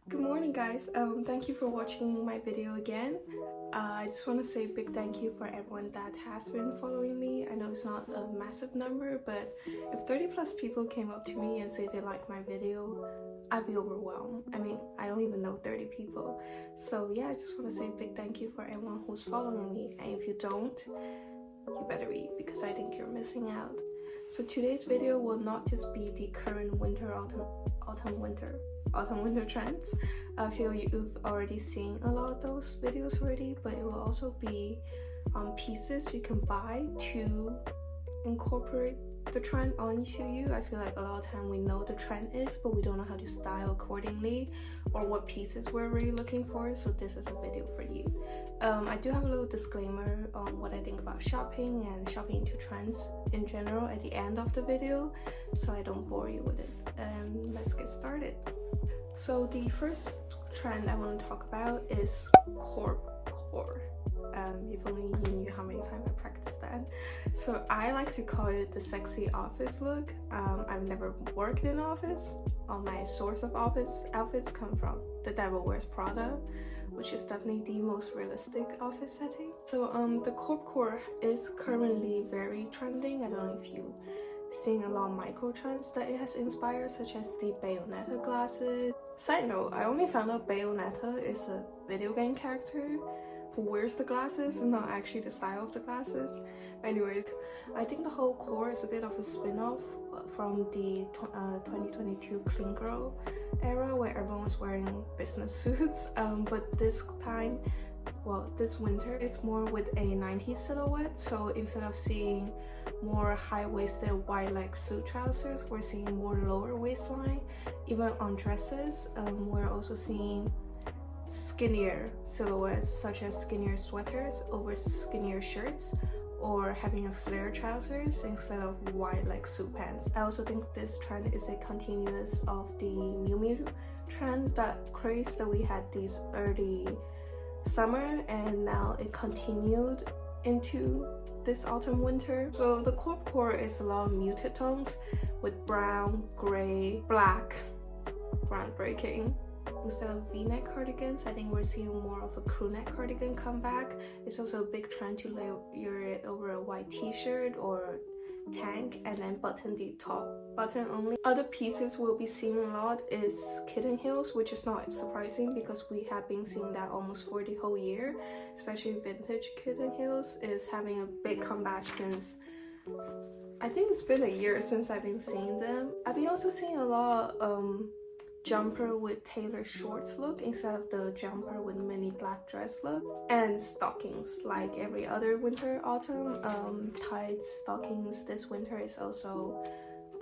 Good morning guys, thank you for watching my video again. I just want to say a big thank you for everyone that has been following me. I know it's not a massive number, but if 30 plus people came up to me and say they like my video, I'd be overwhelmed. I mean, I don't even know 30 people. So yeah, I just want to say a big thank you for everyone who's following me, and if you don't, you better read because I think you're missing out. So today's video will not just be the current autumn-winter trends. I feel you've already seen a lot of those videos already, but it will also be pieces you can buy to incorporate the trend onto you. I feel like a lot of time we know the trend is, but we don't know how to style accordingly or what pieces we're really looking for, so this is a video for you. I do have a little disclaimer on what I think about shopping and shopping into trends in general at the end of the video, so I don't bore you with it. Let's get started. So the first trend I want to talk about is Corpcore. If only you knew how many times I practiced that. So I like to call it the sexy office look. I've never worked in an office. All my source of office outfits come from The Devil Wears Prada, which is definitely the most realistic office setting. So the Corpcore is currently very trending. I don't know if you seeing a lot of micro trends that it has inspired, such as the Bayonetta glasses. Side note, I only found out Bayonetta is a video game character who wears the glasses and not actually the style of the glasses. Anyways, I think the whole core is a bit of a spin-off from the 2022 clean girl era where everyone was wearing business suits, but this time, well, this winter it's more with a 90s silhouette. So instead of seeing more high-waisted wide leg suit trousers, we're seeing more lower waistline. Even on dresses, we're also seeing skinnier silhouettes, such as skinnier sweaters over skinnier shirts, or having a flare trousers instead of wide leg suit pants. I also think this trend is a continuous of the Miu Miu trend, that craze that we had these early summer, and now it continued into this autumn winter. So the Corpcore is a lot of muted tones with brown, gray, black. Groundbreaking. Instead of v-neck cardigans, I think we're seeing more of a crew neck cardigan come back. It's also a big trend to layer it over a white t-shirt or tank and then button the top button only. Other pieces we'll be seeing a lot is kitten heels, which is not surprising because we have been seeing that almost for the whole year. Especially vintage kitten heels is having a big comeback since, I think it's been a year since I've been seeing them. I've been also seeing a lot of jumper with tailored shorts look instead of the jumper with mini black dress look, and stockings like every other winter autumn. Tights, stockings this winter is also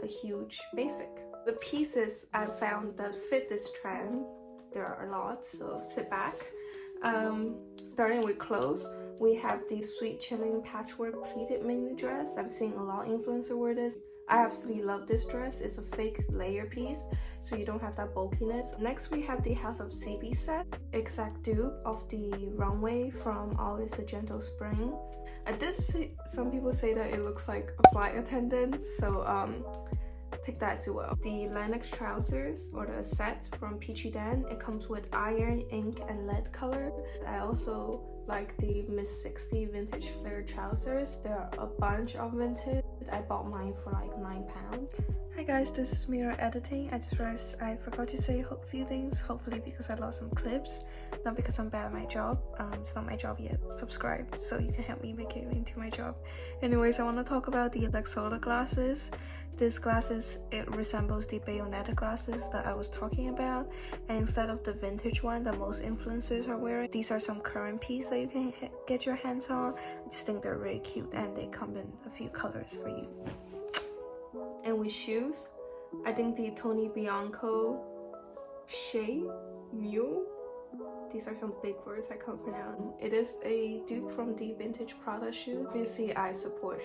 a huge basic. The pieces I found that fit this trend, there are a lot, so sit back. Starting with clothes, we have the sweet chilling patchwork pleated mini dress. I've seen a lot of influencers wear this. I absolutely love this dress. It's a fake layer piece, so you don't have that bulkiness. Next, we have the House of CB set, exact dupe of the runway from Always a Gentle Spring. I did see some people say that it looks like a flight attendant, so take that as well. The Lennox trousers, or the set from Peachy Dan, it comes with iron, ink, and lead color. I also like the Miss 60 vintage flare trousers. There are a bunch of vintage. I bought mine for like £9. Hi guys, this is Mira editing. I just realized I forgot to say few things, hopefully because I lost some clips, not because I'm bad at my job. It's not my job yet. Subscribe so you can help me make it into my job. Anyways, I want to talk about the Lexola glasses. This glasses, it resembles the Bayonetta glasses that I was talking about, and instead of the vintage one that most influencers are wearing, these are some current piece that you can get your hands on. I just think they're really cute and they come in a few colors for you. And with shoes, I think the Tony Bianco Shea Mule, these are some big words I can't pronounce. It is a dupe from the vintage Prada shoe. Obviously, I support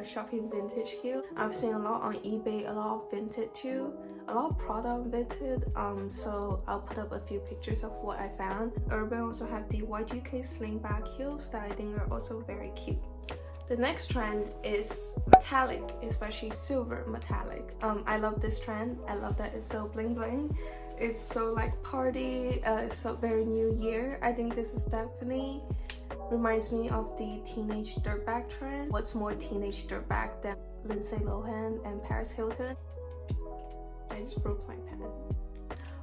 shopping vintage heel. I've seen a lot on eBay, a lot of vintage too, a lot of Prada on vintage. So I'll put up a few pictures of what I found. Urban also have the Y2K slingback heels that I think are also very cute. The next trend is metallic, especially silver metallic. I love this trend. I love that it's so bling bling. it's so like party, so very new year. I think this is definitely reminds me of the teenage dirtbag trend. What's more teenage dirtbag than Lindsay Lohan and Paris Hilton? I just broke my pen.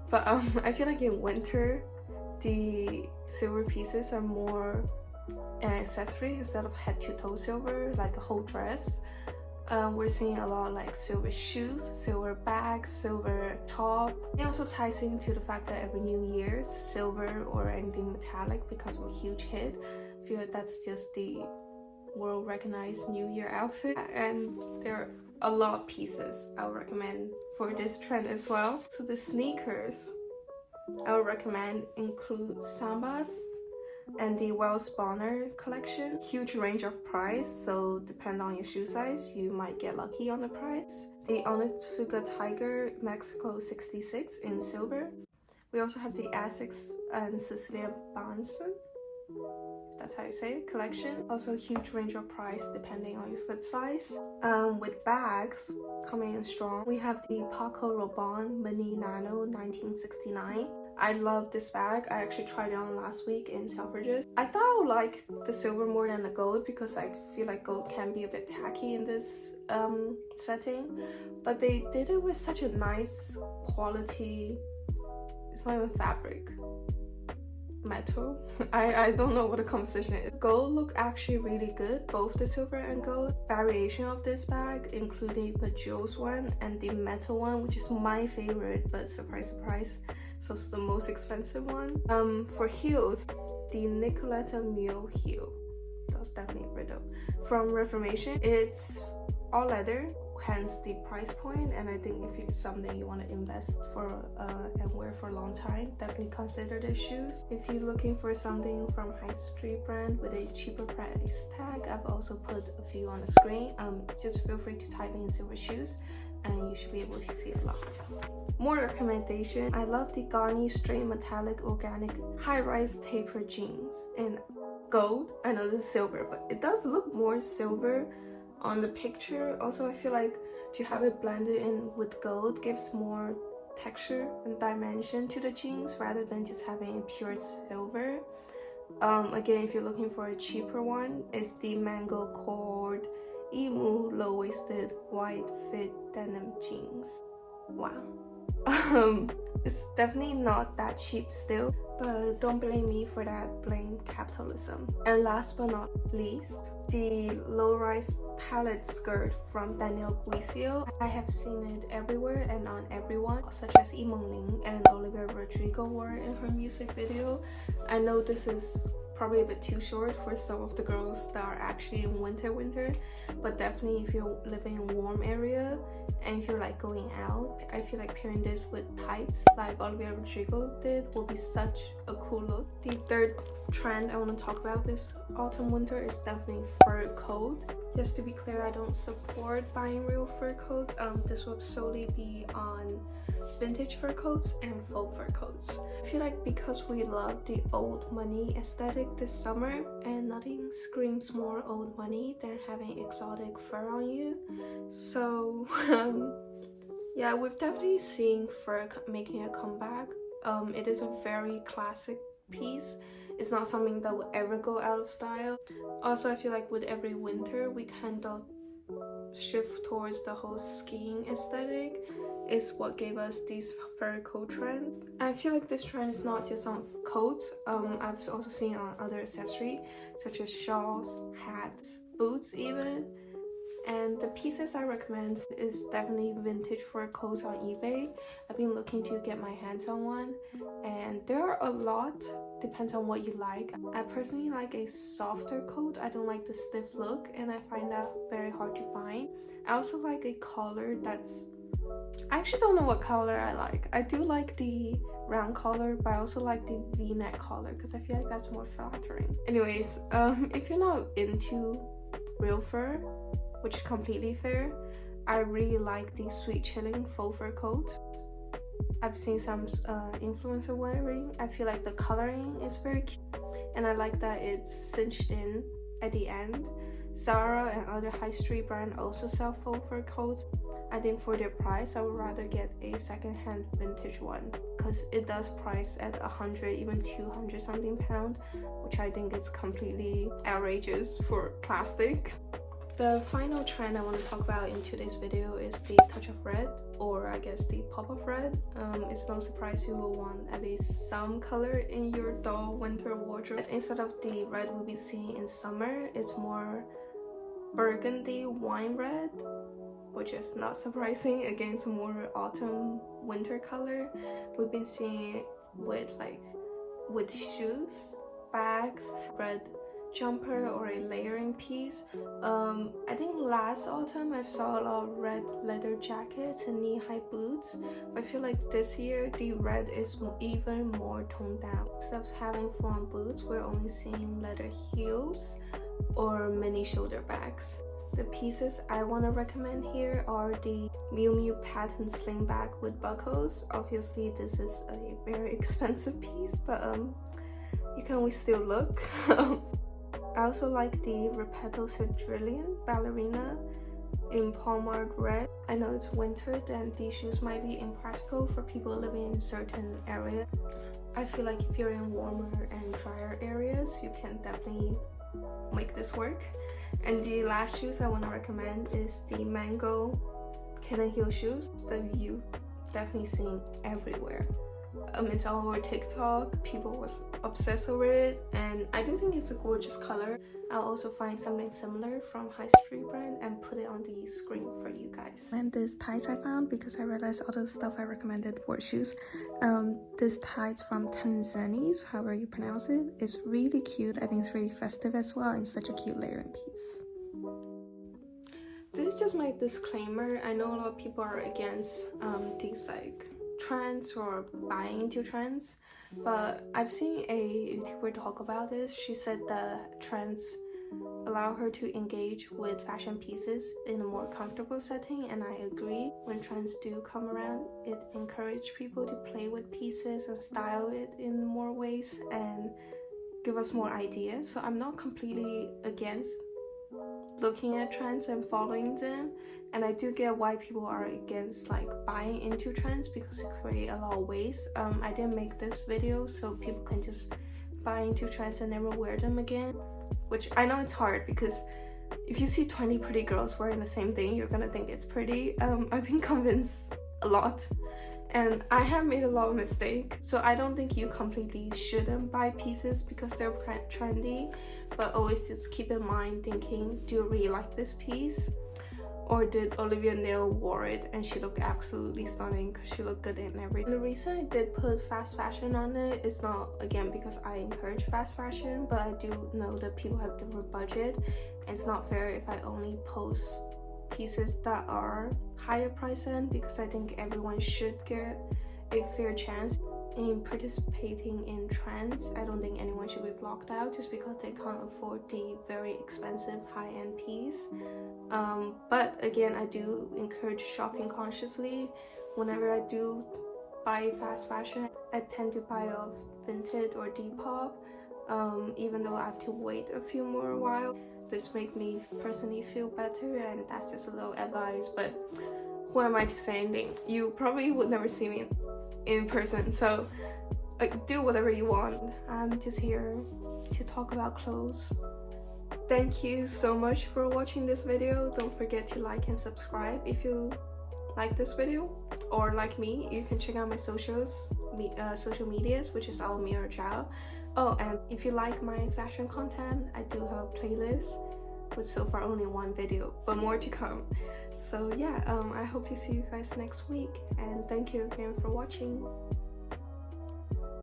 But I feel like in winter, the silver pieces are more an accessory instead of head to toe silver, like a whole dress. We're seeing a lot like silver shoes, silver bags, silver top. It also ties into the fact that every New Year's, silver or anything metallic becomes a huge hit. I feel like that's just the world recognized New Year outfit, and there are a lot of pieces I would recommend for this trend as well. So the sneakers I would recommend include Sambas and the Wells Bonner collection. Huge range of price, so depend on your shoe size, you might get lucky on the price. The Onitsuka Tiger Mexico 66 in silver. We also have the Essex and Cecilia Banson, that's how you say it, collection. Also huge range of price depending on your foot size. With bags coming in strong, we have the Paco Rabanne Mini Nano 1969. I love this bag. I actually tried it on last week in Selfridges. I thought I would like the silver more than the gold because I feel like gold can be a bit tacky in this setting, but they did it with such a nice quality. It's not even fabric, metal. I don't know what the composition is. Gold look actually really good, both the silver and gold variation of this bag, including the jewels one and the metal one, which is my favorite, but surprise surprise, it's also the most expensive one. For heels, the Nicoletta Mule heel, that was definitely pretty dope. From Reformation, it's all leather, hence the price point, and I think if it's something you want to invest for and wear for a long time, definitely consider the shoes. If you're looking for something from high street brand with a cheaper price tag, I've also put a few on the screen. Just feel free to type in silver shoes and you should be able to see a lot. More recommendation, I love the Garni Straight Metallic Organic High-Rise Taper Jeans in gold. I know this is silver, but it does look more silver on the picture. Also, I feel like to have it blended in with gold gives more texture and dimension to the jeans rather than just having a pure silver. Again, if you're looking for a cheaper one, it's the Mango Cord Emu low-waisted white fit denim jeans. Wow. It's definitely not that cheap still, but don't blame me for that, blame capitalism. And last but not least, the low-rise palette skirt from Danielle Guisio. I have seen it everywhere and on everyone, such as Yimeng Ling and Olivia Rodrigo wore in her music video. I know this is probably a bit too short for some of the girls that are actually in winter, but definitely if you're living in a warm area and if you're like going out, I feel like pairing this with tights like Olivia Rodrigo did will be such a cool look. The third trend I want to talk about this autumn winter is definitely fur coat. Just to be clear, I don't support buying real fur coat. This will solely be on vintage fur coats and faux fur coats. I feel like because we love the old money aesthetic this summer, and nothing screams more old money than having exotic fur on you. So yeah, we've definitely seen fur making a comeback. It is a very classic piece. It's not something that will ever go out of style. Also, I feel like with every winter we kind of shift towards the whole skiing aesthetic. Is what gave us this fur coat trend. I feel like this trend is not just on coats. I've also seen it on other accessories such as shawls, hats, boots even. And the pieces I recommend is definitely vintage fur coats on eBay. I've been looking to get my hands on one, and there are a lot, depends on what you like. I personally like a softer coat. I don't like the stiff look, and I find that very hard to find. I also like a collar that's, I actually don't know what collar I like. I do like the round collar, but I also like the v-neck collar because I feel like that's more flattering. Anyways, if you're not into real fur, which is completely fair, I really like the Sweet Chilling faux fur coat. I've seen some influencer wearing. I feel like the coloring is very cute, and I like that it's cinched in at the end, Zara and other high street brands also sell faux fur coats. I think for their price, I would rather get a second-hand vintage one because it does price at 100, even 200 something pound, which I think is completely outrageous for plastic. The final trend I want to talk about in today's video is the touch of red, or I guess the pop of red. It's no surprise you will want at least some color in your dull winter wardrobe. Instead of the red we'll be seeing in summer, it's more burgundy wine red, which is not surprising. Again, it's a more autumn winter color. We've been seeing it with shoes, bags, red jumper, or a layering piece. I think last autumn I saw a lot of red leather jackets and knee-high boots, but I feel like this year the red is even more toned down. Instead of having full-on boots, we're only seeing leather heels or mini shoulder bags. The pieces I want to recommend here are the Miu Miu pattern sling bag with buckles. Obviously this is a very expensive piece, but you can always still look. I also like the Repetto Cedrillion ballerina in pomade red. I know it's winter, then these shoes might be impractical for people living in certain areas. I feel like if you're in warmer and drier areas, you can definitely make this work. And the last shoes I want to recommend is the Mango Kitten heel shoes that you've definitely seen everywhere. It's all over TikTok, people was obsessed over it, and I do think it's a gorgeous color. I'll also find something similar from high street brand and put it on the screen for you guys. And this tights I found because I realized all the stuff I recommended were shoes. This tights from Tanzani's, however you pronounce it, is really cute. I think it's really festive as well, and such a cute layering piece. This is just my disclaimer. I know a lot of people are against these trends or buying into trends, but I've seen a YouTuber talk about this. She said that trends allow her to engage with fashion pieces in a more comfortable setting, and I agree. When trends do come around, it encourages people to play with pieces and style it in more ways and give us more ideas. So I'm not completely against looking at trends and following them, and I do get why people are against buying into trends because it create a lot of waste. I didn't make this video so people can just buy into trends and never wear them again, which I know it's hard because if you see 20 pretty girls wearing the same thing, you're gonna think it's pretty. I've been convinced a lot, and I have made a lot of mistakes, so I don't think you completely shouldn't buy pieces because they're trendy, but always just keep in mind thinking, do you really like this piece? Or did Olivia Neal wore it and she looked absolutely stunning because she looked good in everything. The reason I did put fast fashion on it is not, again, because I encourage fast fashion, but I do know that people have different budget, and it's not fair if I only post pieces that are higher price end, because I think everyone should get a fair chance in participating in trends. I don't think anyone should be blocked out just because they can't afford the very expensive high-end piece. But again, I do encourage shopping consciously. Whenever I do buy fast fashion, I tend to buy off Vinted or Depop, even though I have to wait a few more while. This makes me personally feel better, and that's just a little advice, but who am I to say anything? You probably would never see me in person, so do whatever you want. I'm just here to talk about clothes. Thank you so much for watching this video. Don't forget to like and subscribe if you like this video, or like me, you can check out my social medias, which is all Mira Zhao. Oh, and if you like my fashion content, I do have a playlist with so far only one video, but more to come. So yeah, I hope to see you guys next week, and thank you again for watching.